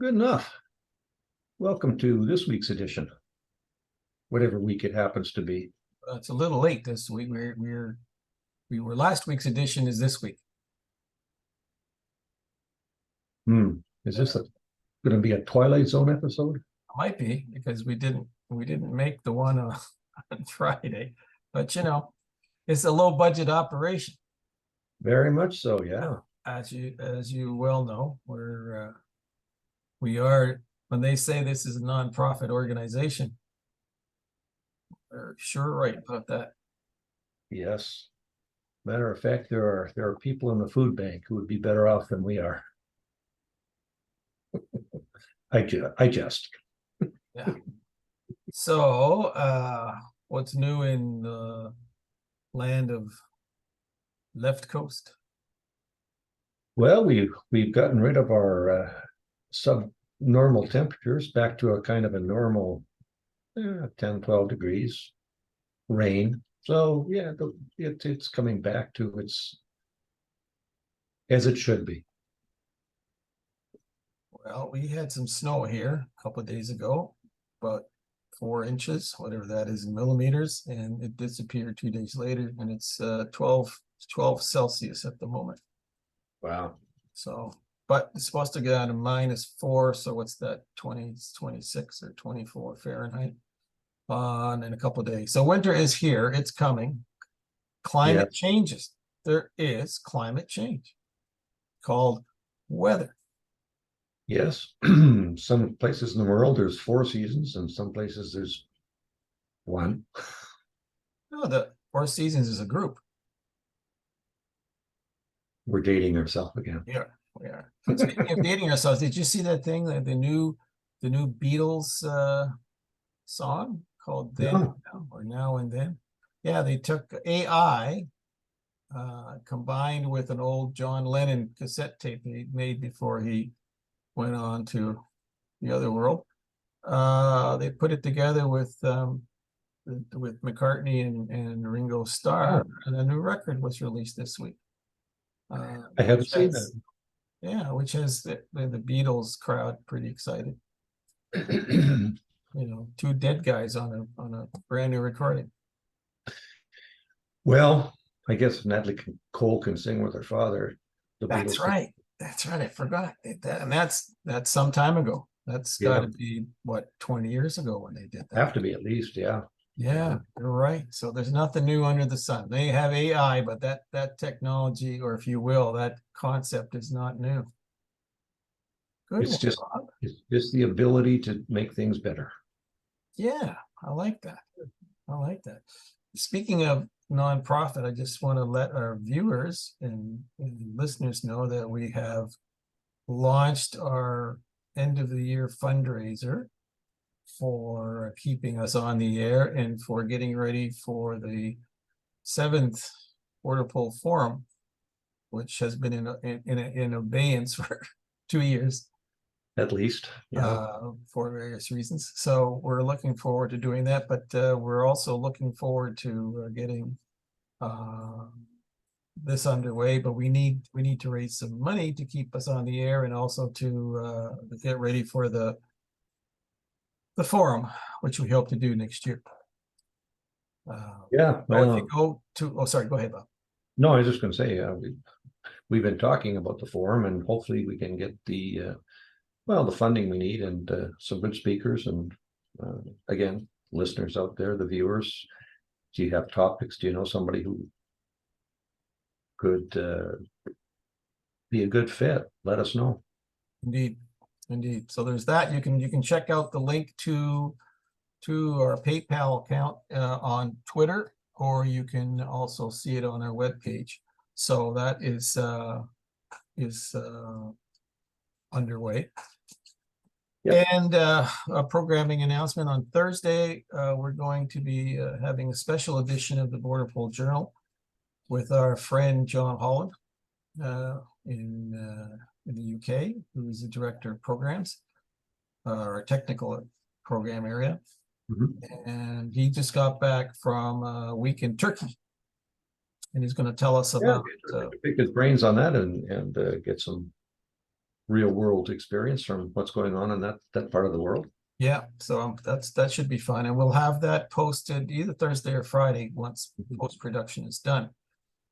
Good enough. Welcome to this week's edition, whatever week it happens to be. It's a little late this week. We were last week's edition is this week. Is this going to be a Twilight Zone episode? Might be because we didn't make the one on Friday, but it's a low budget operation. Very much so, yeah. As you well know, we are, when they say this is a nonprofit organization, they're sure right about that. Yes. Matter of fact, there are people in the food bank who would be better off than we are. I just. Yeah. So, what's new in the land of left coast? Well, we've gotten rid of our subnormal temperatures back to a kind of a normal 10, 12 degrees, rain. So yeah, it's coming back to its as it should be. Well, we had some snow here a couple of days ago, about 4 inches, whatever that is in millimeters, and it disappeared 2 days later, and it's 12 Celsius at the moment. Wow. So, but it's supposed to get down to -4, so what's that, 26 or 24 Fahrenheit in a couple of days. So winter is here, it's coming. Climate changes. There is climate change called weather. Yes. Some places in the world there's 4 seasons, and some places there's 1. No, the 4 seasons is a group. We're dating ourselves again. Yeah, we are. Speaking of dating ourselves, did you see that thing, that the new Beatles song called Then No. or Now and Then? Yeah, they took AI combined with an old John Lennon cassette tape he made before he went on to the other world. They put it together with McCartney and Ringo Starr, and a new record was released this week. I haven't seen that. Yeah, which has the Beatles crowd pretty excited. 2 dead guys on a brand new recording. Well, I guess Natalie Cole can sing with her father. That's right. That's right. I forgot that, and that's some time ago. That's got to be what, 20 years ago when they did that. Have to be at least, yeah. Yeah, you're right. So there's nothing new under the sun. They have AI, but that technology, or if you will, that concept is not new. Good. It's just the ability to make things better. Yeah, I like that. I like that. Speaking of nonprofit, I just want to let our viewers and listeners know that we have launched our end of the year fundraiser for keeping us on the air and for getting ready for the 7th BORDERPOL Forum, which has been in abeyance for 2 years. At least, for various reasons. So we're looking forward to doing that, but we're also looking forward to getting this underway. But we need to raise some money to keep us on the air, and also to get ready for the forum, which we hope to do next year. Yeah. Well, if you go to, sorry, go ahead, Bob. No, I was just going to say, we've been talking about the forum, and hopefully we can get the funding we need, and some good speakers, and again, listeners out there, the viewers. Do you have topics? Do you know somebody who could be a good fit? Let us know. Indeed. So there's that. You can check out the link to our PayPal account on Twitter, or you can also see it on our webpage. So that is underway. Yep. And a programming announcement on Thursday. We're going to be having a special edition of the BORDERPOL Journal with our friend John Holland in the UK, who is the director of programs, or technical program area. And he just got back from a week in Turkey, and he's going to tell us about pick his brains on that, and get some real world experience from what's going on in that part of the world. Yeah, so that should be fun, and we'll have that posted either Thursday or Friday once post-production is done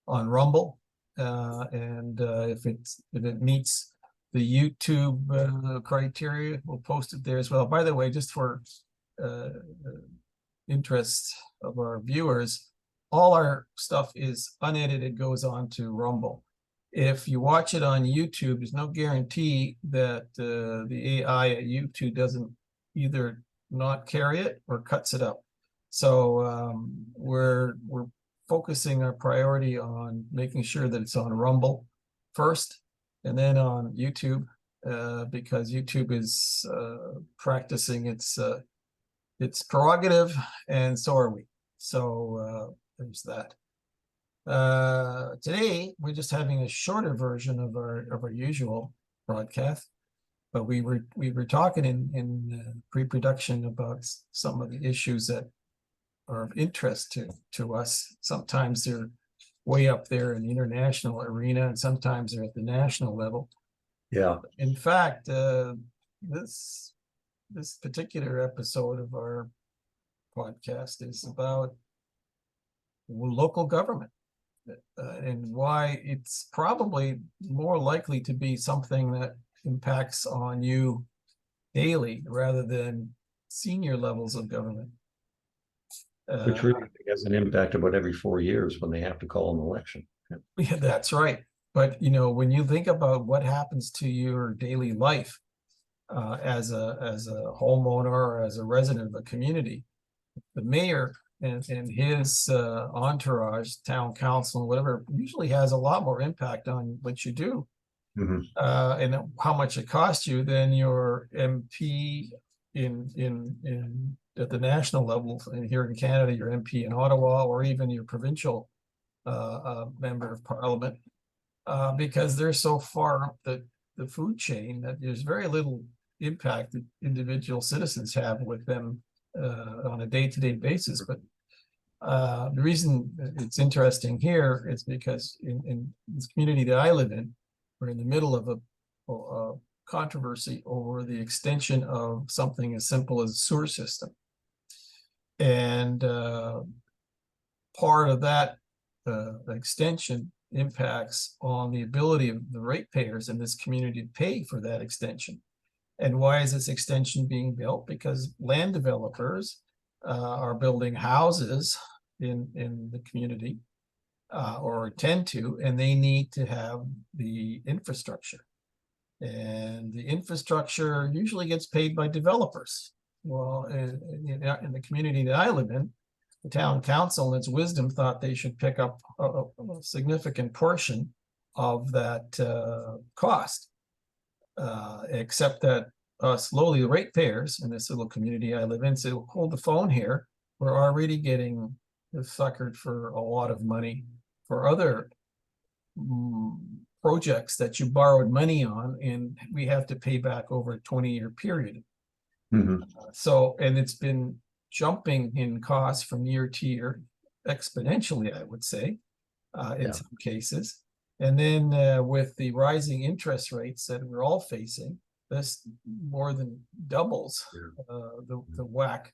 on Rumble. And if it meets the YouTube criteria, we'll post it there as well. By the way, just for interest of our viewers, all our stuff is unedited, goes on to Rumble. If you watch it on YouTube, there's no guarantee that the AI at YouTube doesn't either not carry it or cuts it up. So we're focusing our priority on making sure that it's on Rumble first, and then on YouTube, because YouTube is practicing its prerogative, and so are we. So there's that. Today we're just having a shorter version of our usual broadcast, but we were talking in pre-production about some of the issues that are of interest to us. Sometimes they're way up there in the international arena, and sometimes they're at the national level. Yeah. In fact, this particular episode of our podcast is about local government, and why it's probably more likely to be something that impacts on you daily rather than senior levels of government. Which really has an impact about every 4 years when they have to call an election. Yeah, that's right. But when you think about what happens to your daily life as a homeowner or as a resident of a community, the mayor and his entourage, town council, whatever, usually has a lot more impact on what you do. Mm-hmm. And how much it costs you than your MP at the national level. And here in Canada, your MP in Ottawa, or even your provincial member of parliament, because they're so far up the food chain that there's very little impact that individual citizens have with them on a day-to-day basis. But the reason it's interesting here is because in this community that I live in, we're in the middle of a controversy over the extension of something as simple as a sewer system. And part of that extension impacts on the ability of the ratepayers in this community to pay for that extension. And why is this extension being built? Because land developers are building houses in the community, or tend to, and they need to have the infrastructure. And the infrastructure usually gets paid by developers. Well, in the community that I live in, the town council, in its wisdom, thought they should pick up a significant portion of that cost. Except that slowly the ratepayers in this little community I live in say, well, hold the phone here. We're already getting suckered for a lot of money for other projects that you borrowed money on, and we have to pay back over a 20-year period. Mm-hmm. So, and it's been jumping in costs from year to year exponentially, I would say, in some cases. And then with the rising interest rates that we're all facing, this more than doubles the whack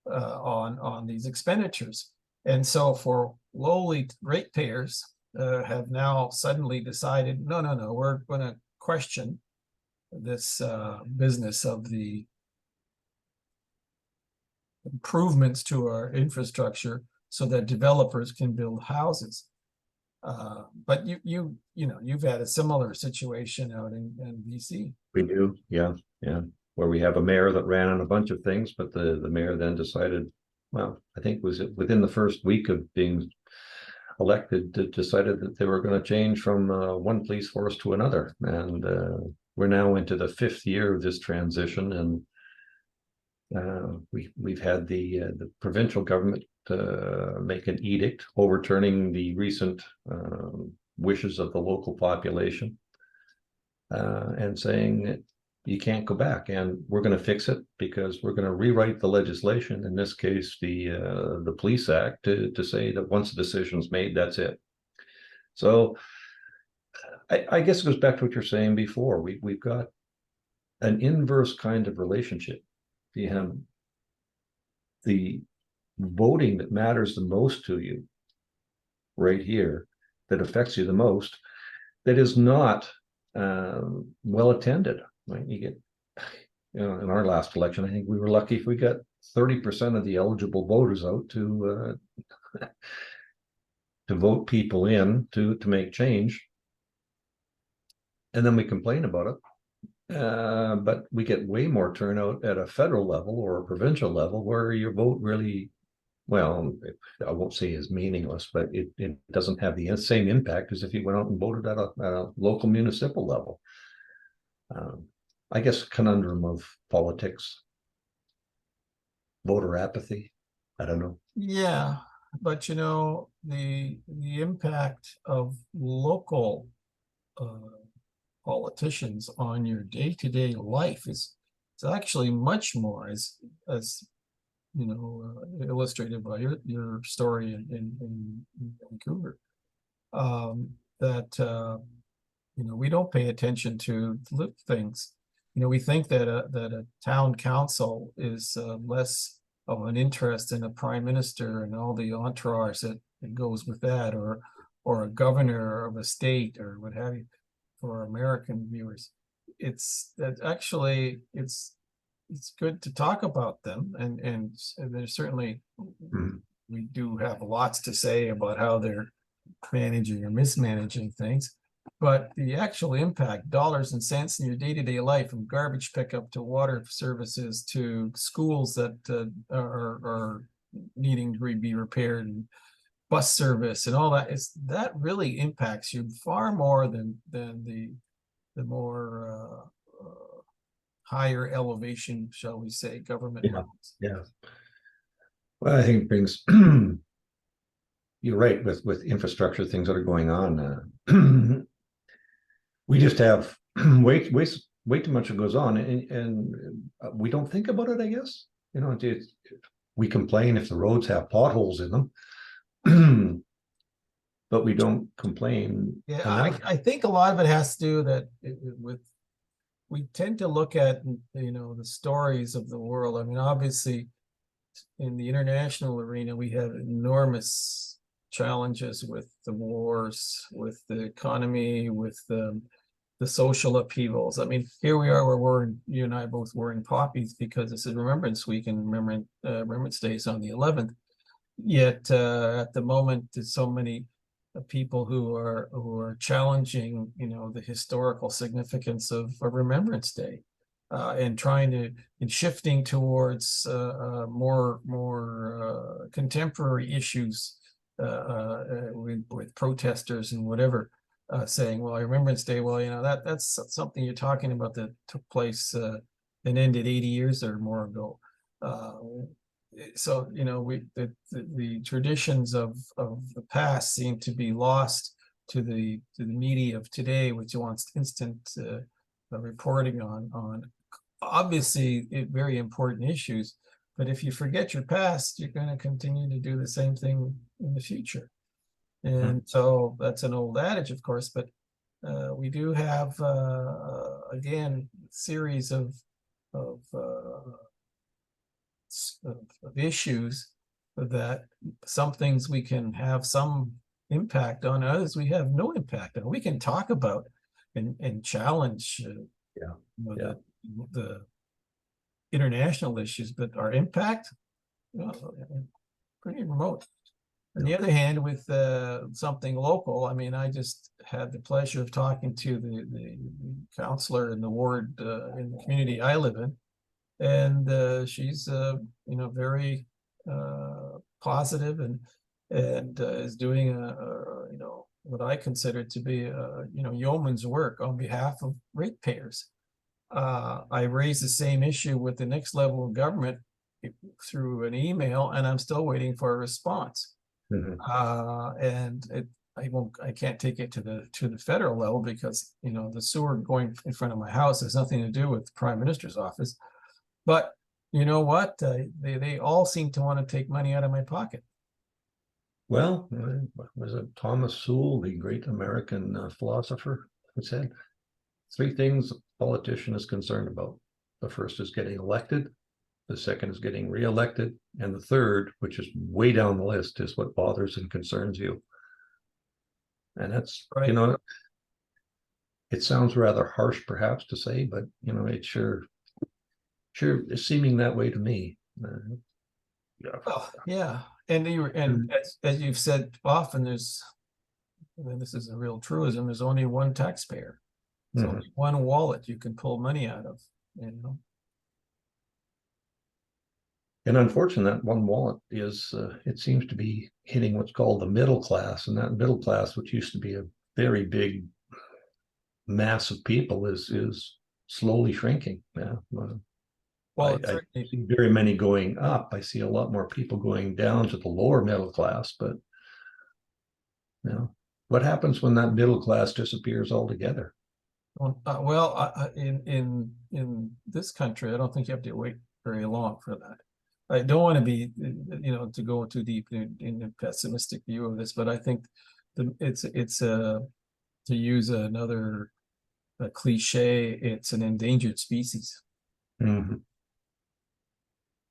on these expenditures. And so for lowly ratepayers have now suddenly decided, no, we're going to question this business of the improvements to our infrastructure so that developers can build houses. But you've had a similar situation out in BC. We do, yeah, where we have a mayor that ran on a bunch of things, but the mayor then decided, well, I think was it within the first week of being elected, decided that they were going to change from one police force to another, and we're now into the 5th year of this transition, and we've had the provincial government make an edict overturning the recent wishes of the local population, and saying that you can't go back, and we're going to fix it because we're going to rewrite the legislation, in this case the Police Act, to say that once the decision's made, that's it. So I guess it goes back to what you're saying before. We've got an inverse kind of relationship. You have the voting that matters the most to you right here, that affects you the most, that is not well attended. Right? You get, in our last election, I think we were lucky if we got 30% of the eligible voters out to vote people in to make change, and then we complain about it. But we get way more turnout at a federal level or a provincial level where your vote really, well, I won't say is meaningless, but it doesn't have the same impact as if you went out and voted at a local municipal level. I guess conundrum of politics, voter apathy. I don't know. Yeah, but the impact of local politicians on your day-to-day life is actually much more, as illustrated by your story in Vancouver. That we don't pay attention to little things. We think that a town council is less of an interest in a prime minister and all the entourage that goes with that, or a governor of a state or what have you. For American viewers, it's good to talk about them, and there's certainly we do have lots to say about how they're managing or mismanaging things, but the actual impact, dollars and cents in your day-to-day life, from garbage pickup to water services to schools that are needing to be repaired, and bus service and all that, that really impacts you far more than the more higher elevation, shall we say, government levels. Yeah. Well, I think it brings you're right with infrastructure things that are going on. We just have way too much that goes on, and we don't think about it. I guess we complain if the roads have potholes in them. But we don't complain. Yeah, I think a lot of it has to do that with, we tend to look at the stories of the world. I mean, obviously, in the international arena, we have enormous challenges with the wars, with the economy, with the social upheavals. I mean, here we are, where you and I are both wearing poppies because this is Remembrance Week, and Remembrance Day is on the 11th. Yet at the moment, there's so many people who are challenging, the historical significance of Remembrance Day, and shifting towards more contemporary issues with protesters and whatever, saying, well, Remembrance Day, well, that's something you're talking about that took place and ended 80 years or more ago. So the traditions of the past seem to be lost to the media of today, which wants instant reporting on obviously very important issues. But if you forget your past, you're going to continue to do the same thing in the future. And so that's an old adage, of course, but we do have again series of issues that some things we can have some impact on, others we have no impact on. We can talk about and challenge the international issues, but our impact, pretty remote. On the other hand, with something local, I mean, I just had the pleasure of talking to the counselor in the ward in the community I live in, and she's very positive and is doing what I consider to be yeoman's work on behalf of ratepayers. I raised the same issue with the next level of government through an email, and I'm still waiting for a response. And I can't take it to the federal level because the sewer going in front of my house has nothing to do with the Prime Minister's office. But you know what? They all seem to want to take money out of my pocket. Well, was it Thomas Sowell, the great American philosopher? I said, three things a politician is concerned about. The first is getting elected. The second is getting reelected. And the third, which is way down the list, is what bothers and concerns you. And that's, Right. you know, it sounds rather harsh perhaps to say, but, you know, it sure is seeming that way to me. Yeah. Well, yeah, and as you've said often, there's, and this is a real truism, there's only one taxpayer. So only one wallet you can pull money out of, you know. And unfortunately, that one wallet is, it seems to be hitting what's called the middle class. And that middle class, which used to be a very big mass of people, is slowly shrinking. Yeah. Well, I see very many going up. I see a lot more people going down to the lower middle class. But, you know, what happens when that middle class disappears altogether? in this country, I don't think you have to wait very long for that. I don't want to be, you know, to go too deep in a pessimistic view of this, but I think it's to use another cliche, it's an endangered species. Mm-hmm.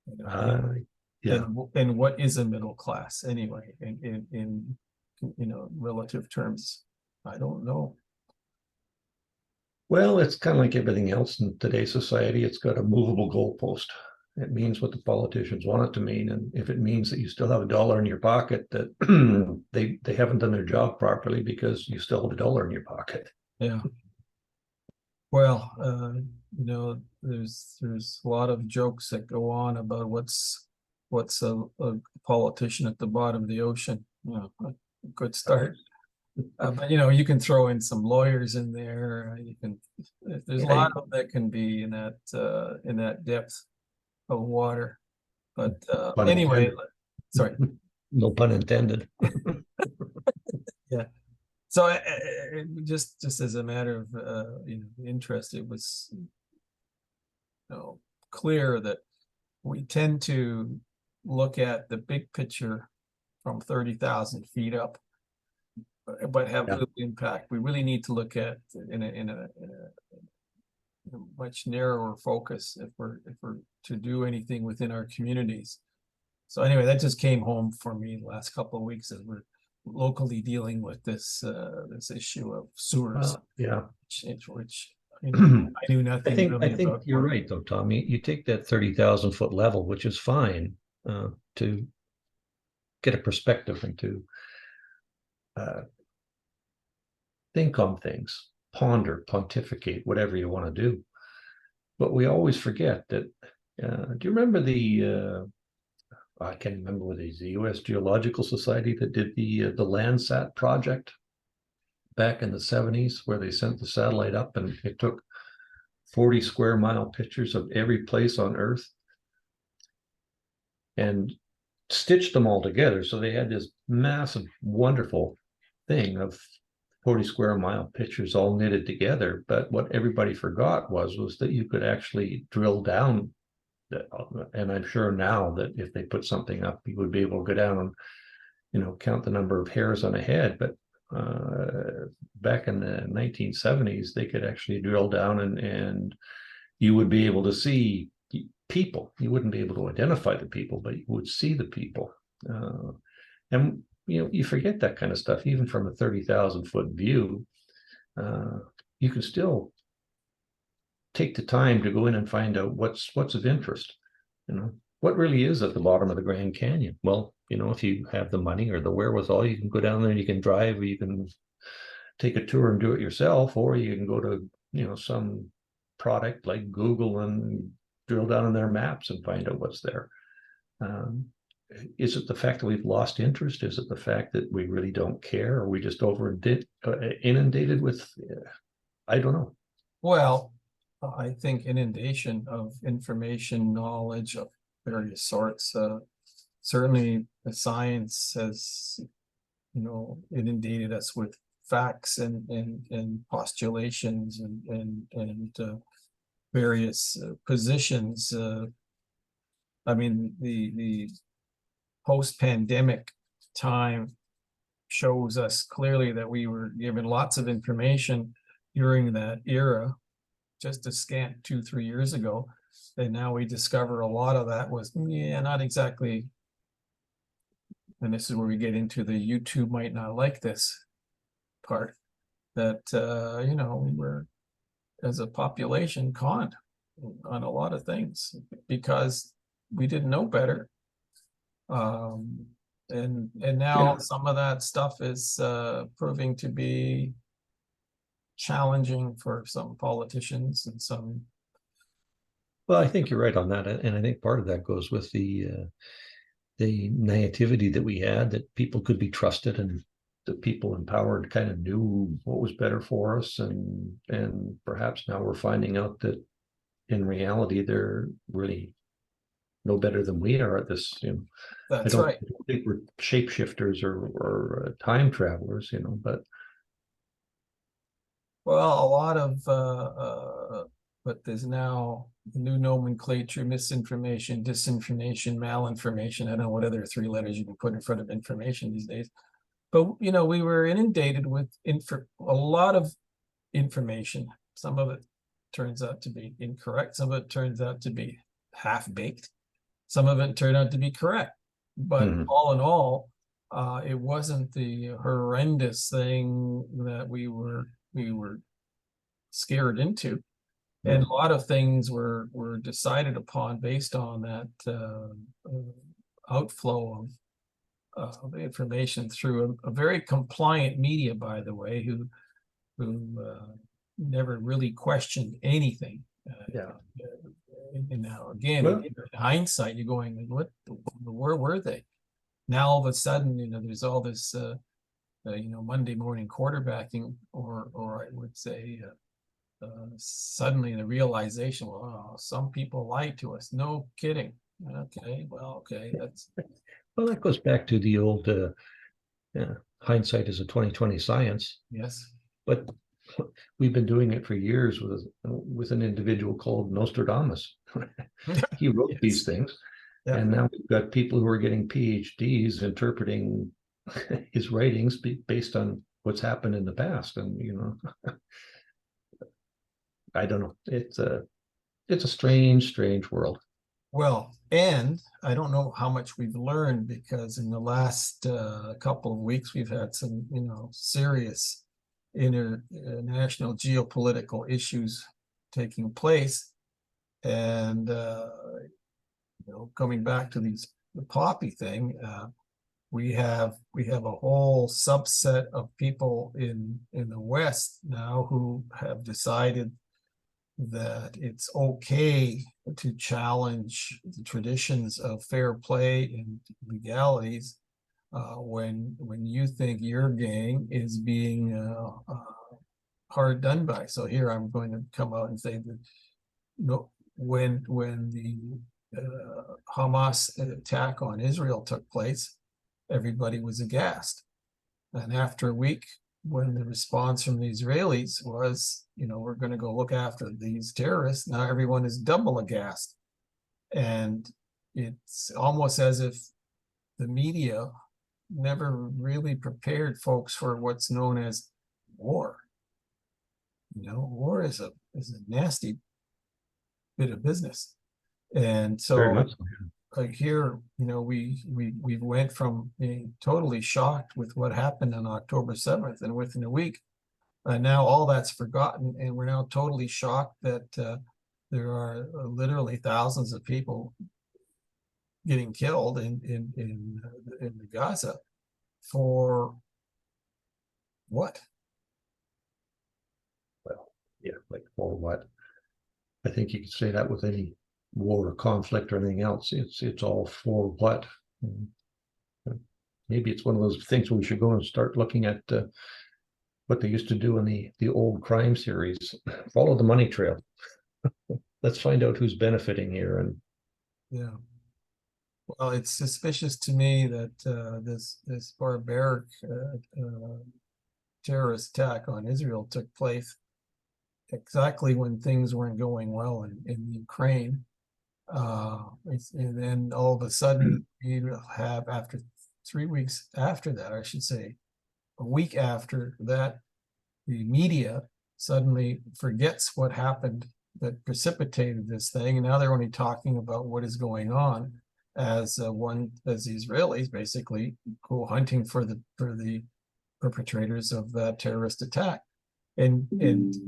You know, Yeah. and what is a middle class anyway, in you know, relative terms? I don't know. Well, it's kind of like everything else in today's society. It's got a movable goalpost. It means what the politicians want it to mean. And if it means that you still have a dollar in your pocket, that they haven't done their job properly because you still have a dollar in your pocket. Yeah. Well, you know, there's a lot of jokes that go on about what's a politician at the bottom of the ocean. You know, a good start. But you know, you can throw in some lawyers in there. You can. There's a lot of them that can be in that depth of water. But anyway, sorry. No pun intended. Yeah. So just as a matter of you know, interest, it was, you know, clear that we tend to look at the big picture from 30,000 feet up, but have little impact. We really need to look at in a much narrower focus if we're to do anything within our communities. So anyway, that just came home for me the last couple of weeks as we're locally dealing with this this issue of sewers. Yeah. Which you know, I knew nothing. I think about you're right though, Tom. You take that 30,000 foot level, which is fine, to get a perspective and to think on things, ponder, pontificate, whatever you want to do. But we always forget that. Do you remember I can't remember what it is, the U.S. Geological Society that did the Landsat project back in the 70s, where they sent the satellite up and it took 40 square mile pictures of every place on Earth and stitched them all together. So they had this massive, wonderful thing of 40 square mile pictures all knitted together. But what everybody forgot was that you could actually drill down. And I'm sure now that if they put something up, you would be able to go down and, you know, count the number of hairs on a head. But back in the 1970s, they could actually drill down and you would be able to see people. You wouldn't be able to identify the people, but you would see the people. And, you know, you forget that kind of stuff, even from a 30,000 foot view. You can still take the time to go in and find out what's of interest. You know, what really is at the bottom of the Grand Canyon? Well, you know, if you have the money or the wherewithal, you can go down there and you can drive, or you can take a tour and do it yourself, or you can go to, you know, some product like Google and drill down in their maps and find out what's there. Is it the fact that we've lost interest? Is it the fact that we really don't care? Or we just inundated with, I don't know. Well, I think inundation of information, knowledge of various sorts. Certainly, the science has, you know, inundated us with facts and postulations and various positions. I mean, the post-pandemic time shows us clearly that we were given lots of information during that era, just a scant 2-3 years ago. And now we discover a lot of that was, yeah, not exactly. And this is where we get into the YouTube might not like this part, that, you know, we were, as a population, conned on a lot of things because we didn't know better. And now Yeah. some of that stuff is proving to be challenging for some politicians and some. Well, I think you're right on that, and I think part of that goes with the naivety that we had, that people could be trusted, and the people empowered kind of knew what was better for us, and perhaps now we're finding out that in reality they're really no better than we are at this. I That's don't right. think we're shapeshifters or time travelers, but Well, a lot of but there's now the new nomenclature: misinformation, disinformation, malinformation. I don't know what other 3 letters you can put in front of information these days. But you know, we were inundated with a lot of information. Some of it turns out to be incorrect. Some of it turns out to be half-baked. Some of it turned out to be correct. But all in all, it wasn't the horrendous thing that we were scared into. And a lot of things were decided upon based on that outflow of information through a very compliant media, by the way, who never really questioned anything. yeah. And now again, Well, in hindsight, you're going, where were they? Now all of a sudden, you know, there's all this, you know, Monday morning quarterbacking, or I would say, suddenly the realization, well, oh, some people lied to us. No kidding. Okay, well, okay, that's. Well, that goes back to the old hindsight is a 20/20 science. Yes. But we've been doing it for years with an individual called Nostradamus. He wrote Yes. these things, Yep. and now we've got people who are getting PhDs interpreting his writings based on what's happened in the past. And I don't know. It's a strange world. Well, and I don't know how much we've learned, because in the last couple of weeks we've had some, you know, serious international geopolitical issues taking place, and you know, coming back to the poppy thing, we have a whole subset of people in the West now who have decided that it's okay to challenge the traditions of fair play and legalities when you think your gang is being hard done by. So here I'm going to come out and say that, no, when the Hamas attack on Israel took place, everybody was aghast. And after a week, when the response from the Israelis was, you know, we're going to go look after these terrorists, now everyone is double aghast. And it's almost as if the media never really prepared folks for what's known as war. You know, war is a nasty bit of business. And Very so much so. here, you know, we went from being totally shocked with what happened on October 7th, and within a week, now all that's forgotten, and we're now totally shocked that there are literally thousands of people getting killed in the Gaza for what? Well, yeah, like for what? I think you could say that with any war or conflict or anything else. It's all for what? Maybe it's one of those things where we should go and start looking at what they used to do in the old crime series. Follow the money trail. Let's find out who's benefiting here. And yeah, well, it's suspicious to me that this barbaric terrorist attack on Israel took place exactly when things weren't going well in Ukraine. And then all of a sudden, you have, after 3 weeks after that, I should say, a week after that, the media suddenly forgets what happened that precipitated this thing, and now they're only talking about what is going on as the Israelis basically go hunting for the perpetrators of that terrorist attack. And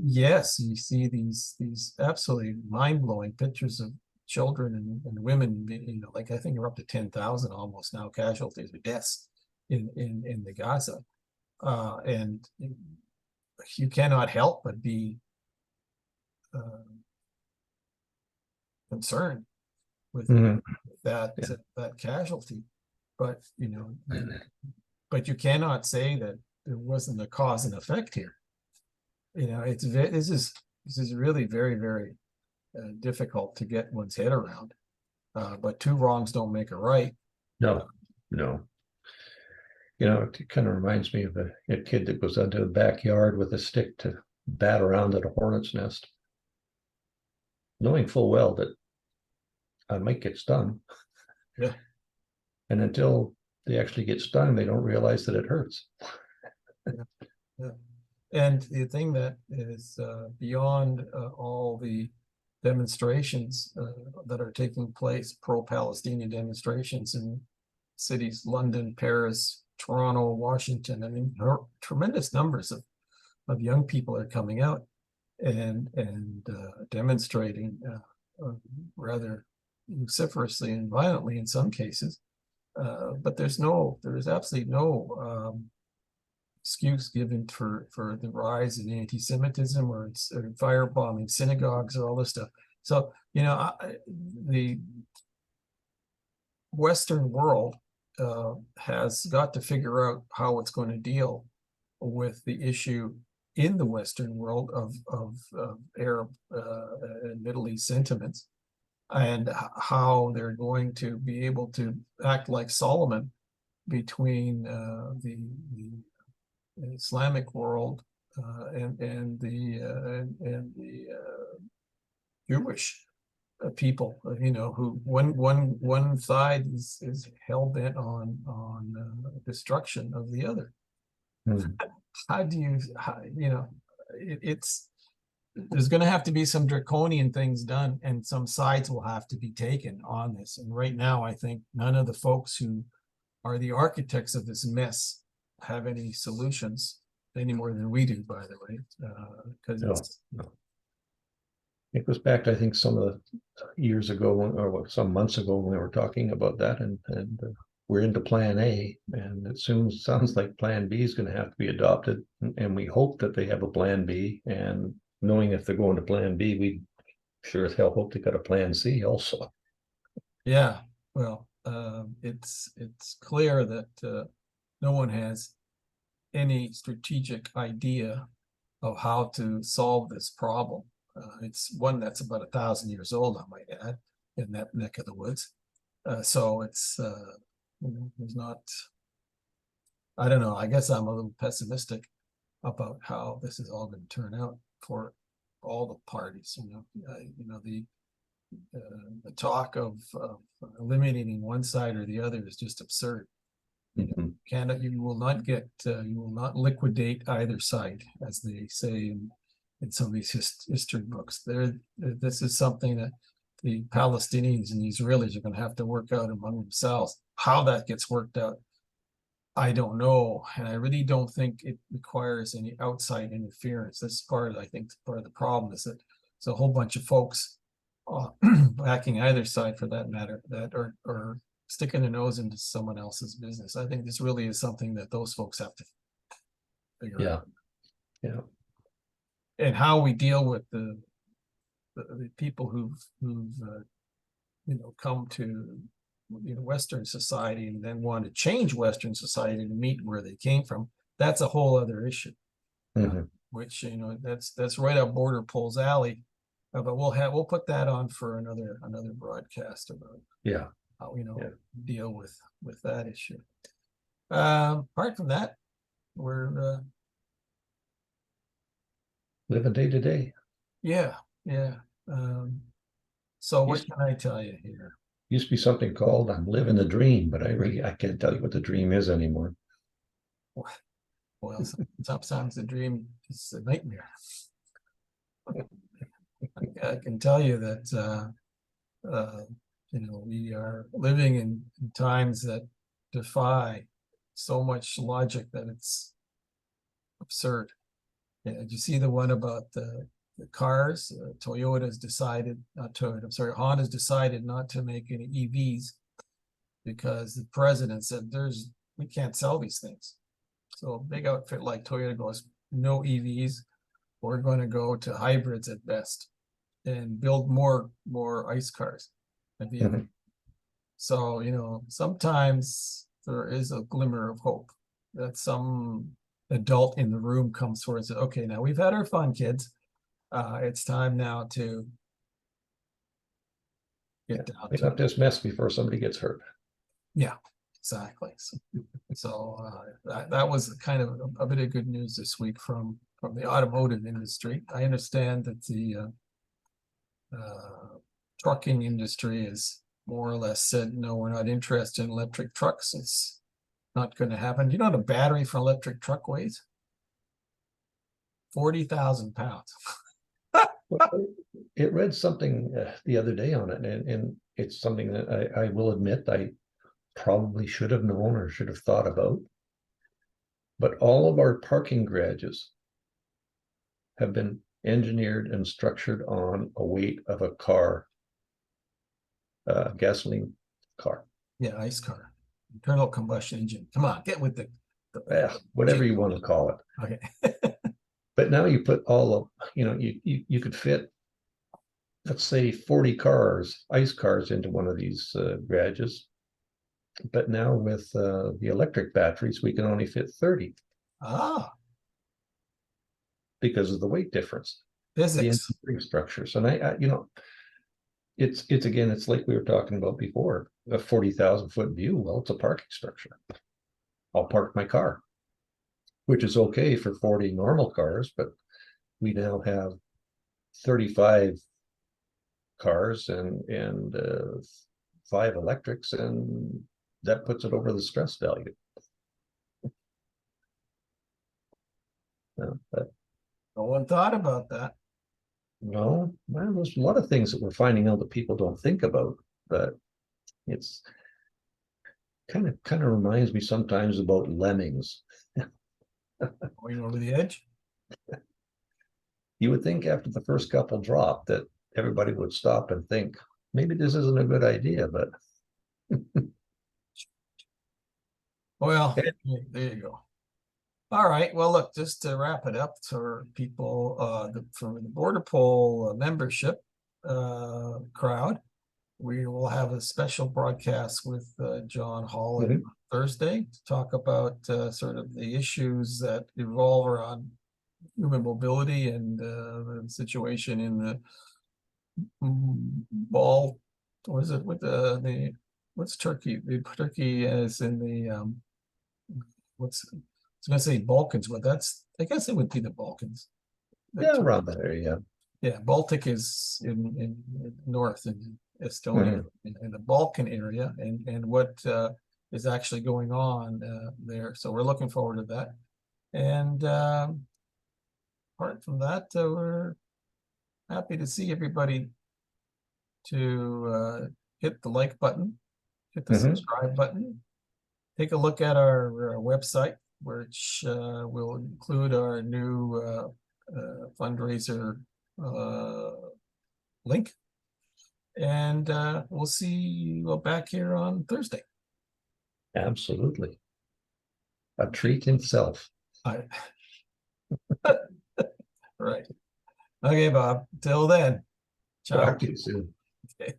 yes, you see these absolutely mind-blowing pictures of children and women, like I think we're up to 10,000 almost now casualties or deaths in the Gaza. And you cannot help but be concerned with that that casualty. But but you cannot say that there wasn't a cause and effect here. This is really very, very difficult to get one's head around. But two wrongs don't make a right. No. It kind of reminds me of a kid that goes out to the backyard with a stick to bat around at a hornet's nest, knowing full well that I might get stung. Yeah. And until they actually get stung, they don't realize that it hurts. Yeah. And the thing that is beyond all the demonstrations that are taking place, pro-Palestinian demonstrations in cities, London, Paris, Toronto, Washington. I mean, tremendous numbers of young people are coming out and demonstrating rather vociferously and violently in some cases. But there is absolutely no excuse given for the rise in anti-Semitism or firebombing synagogues or all this stuff. So, the Western world has got to figure out how it's going to deal with the issue in the Western world of Arab and Middle East sentiments, and how they're going to be able to act like Solomon between the Islamic world and the Jewish people, who one side is hell bent on destruction of the other. How do you, it's there's going to have to be some draconian things done, and some sides will have to be taken on this. And right now, I think none of the folks who are the architects of this mess have any solutions any more than we do, by the way, because it goes back to, I think, some of the years ago or some months ago when we were talking about that, and we're into plan A, and it soon sounds like plan B is going to have to be adopted, and we hope that they have a plan B, and knowing if they're going to plan B, we sure as hell hope they got a plan C also. Yeah, well, it's clear that no one has any strategic idea of how to solve this problem. It's one that's about 1,000 years old, I might add, in that neck of the woods. So it's there's not. I don't know. I guess I'm a little pessimistic about how this is all going to turn out for all the parties. The talk of eliminating one side or the other is just absurd. You will not liquidate either side, as they say in some of these history books. This is something that the Palestinians and the Israelis are going to have to work out among themselves. How that gets worked out, I don't know, and I really don't think it requires any outside interference. That's part of the problem is that there's a whole bunch of folks backing either side, for that matter, that are sticking their nose into someone else's business. I think this really is something that those folks have to figure out. Yeah. And how we deal with the people who've come to Western society and then want to change Western society to meet where they came from, that's a whole other issue. Which that's right up Border Pol's alley. But we'll put that on for another broadcast about how deal with that issue. Apart from that, we're living day to day. Yeah. So what can I tell you here? Used to be something called I'm living the dream, but I can't tell you what the dream is anymore. Well, sometimes the dream is a nightmare. I can tell you that we are living in times that defy so much logic that it's absurd. Yeah, did you see the one about the cars? Toyota's decided, not Toyota, I'm sorry, Honda's decided not to make any EVs because the president said we can't sell these things. So a big outfit like Toyota goes, no EVs. We're going to go to hybrids at best and build more ICE cars. So, sometimes there is a glimmer of hope that some adult in the room comes forward and says, okay, now we've had our fun, kids. It's time now to get down Clean to up this mess before somebody gets hurt. Yeah, exactly. So that was kind of a bit of good news this week from the automotive industry. I understand that the trucking industry is more or less said, no, we're not interested in electric trucks. It's not going to happen. Do you know what a battery for an electric truck weighs? 40,000 pounds. It read something the other day on it, and it's something that I will admit I probably should have known or should have thought about. But all of our parking garages have been engineered and structured on a weight of a car, gasoline car. Yeah, ICE car, internal combustion engine. Come on, get with the whatever you want to call it. Okay. But now you put all of, you could fit, let's say 40 cars, ICE cars into one of these garages. But now with the electric batteries, we can only fit 30. Because of the weight difference. Physics. The engineering structures. And I it's like we were talking about before, a 40,000 foot view. Well, it's a parking structure. I'll park my car, which is okay for 40 normal cars, but we now have 35 cars and 5 electrics, and that puts it over the stress value. No one thought about that. No, well, there's a lot of things that we're finding out that people don't think about, but it's kind of reminds me sometimes about lemmings. Going over the edge. You would think after the first couple drop that everybody would stop and think, maybe this isn't a good idea, but well, there you go. All right. Well, look, just to wrap it up for people for the BORDERPOL membership crowd, we will have a special broadcast with John Hall on Thursday to talk about sort of the issues that revolve around human mobility and the situation in the what is it with what's Turkey? Turkey is in the I was going to say Balkans, but I guess it would be the Balkans. Around that area. Yeah, Baltic is in north in Estonia, in the Balkan area, and what is actually going on there. So we're looking forward to that. And apart from that, we're happy to see everybody to hit the like button, hit the subscribe button, take a look at our website, which will include our new fundraiser link. And we'll see you back here on Thursday. Absolutely. A treat himself. Right. Okay, Bob. Till then. Ciao. Talk to you soon. Okay.